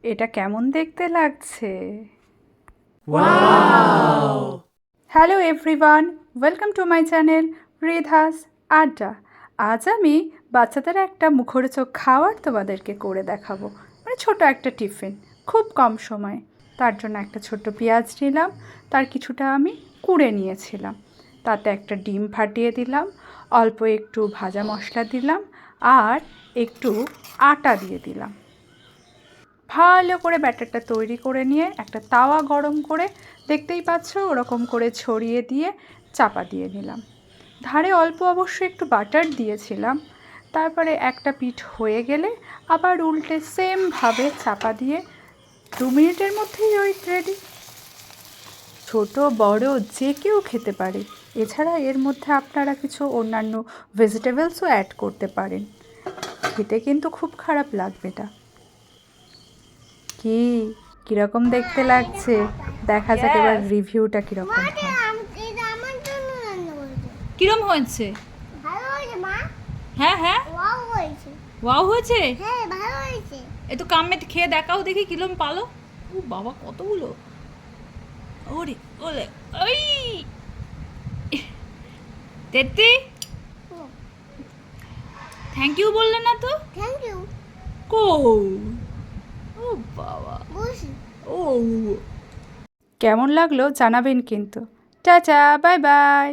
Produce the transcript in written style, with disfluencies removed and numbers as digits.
এটা কেমন দেখতে লাগছে? Wow! Hello everyone, welcome to my channel রিধাস আড্ডা। আজ আমি বাচ্চাদের একটা মুখরোচক খাবার তোমাদেরকে করে দেখাবো, মানে ছোট একটা টিফিন, খুব কম সময়ে। তার জন্য একটা ছোট্ট পেঁয়াজ নিলাম, তার কিছুটা আমি কুড়ে নিয়েছিলাম, তাতে একটা ডিম ফাটিয়ে দিলাম, অল্প একটু ভাজা মশলা দিলাম আর একটু আটা দিয়ে দিলাম। ভালো করে ব্যাটারটা তৈরি করে নিয়ে একটা তাওয়া গরম করে, দেখতেই পাচ্ছ ওরকম করে ছড়িয়ে দিয়ে চাপা দিয়ে নিলাম। ধারে অল্প অবশ্য একটু বাটার দিয়েছিলাম। তারপরে একটা পিঠ হয়ে গেলে আবার উল্টে সেমভাবে চাপা দিয়ে 2 মিনিটের মধ্যেই রেডি। ছোট বড় যে কেউ খেতে পারে। এছাড়া এর মধ্যে আপনারা কিছু অন্যান্য ভেজিটেবলসও অ্যাড করতে পারেন। খেতে কিন্তু খুব খারাপ লাগবে না। কিরকম দেখতে লাগছে? দেখা যাক এবার রিভিউটা কিরকম হয়। কিরম হয়েছে? ভালো হয়েছে মা। হ্যাঁ হ্যাঁ, ওয়াও হয়েছে। ওয়াও হয়েছে। হ্যাঁ ভালো হয়েছে। এ তো কামে খেয়ে দেখাও দেখি কিরম পালো। ও বাবা, কতগুলো! ওরে ওলে ওই তেত্তি, থ্যাংক ইউ বললে না তো? Thank you. কো, ও বাবা, বুঝি। ও কেমন লাগলো জানাবেন কিন্তু। Tata, bye bye.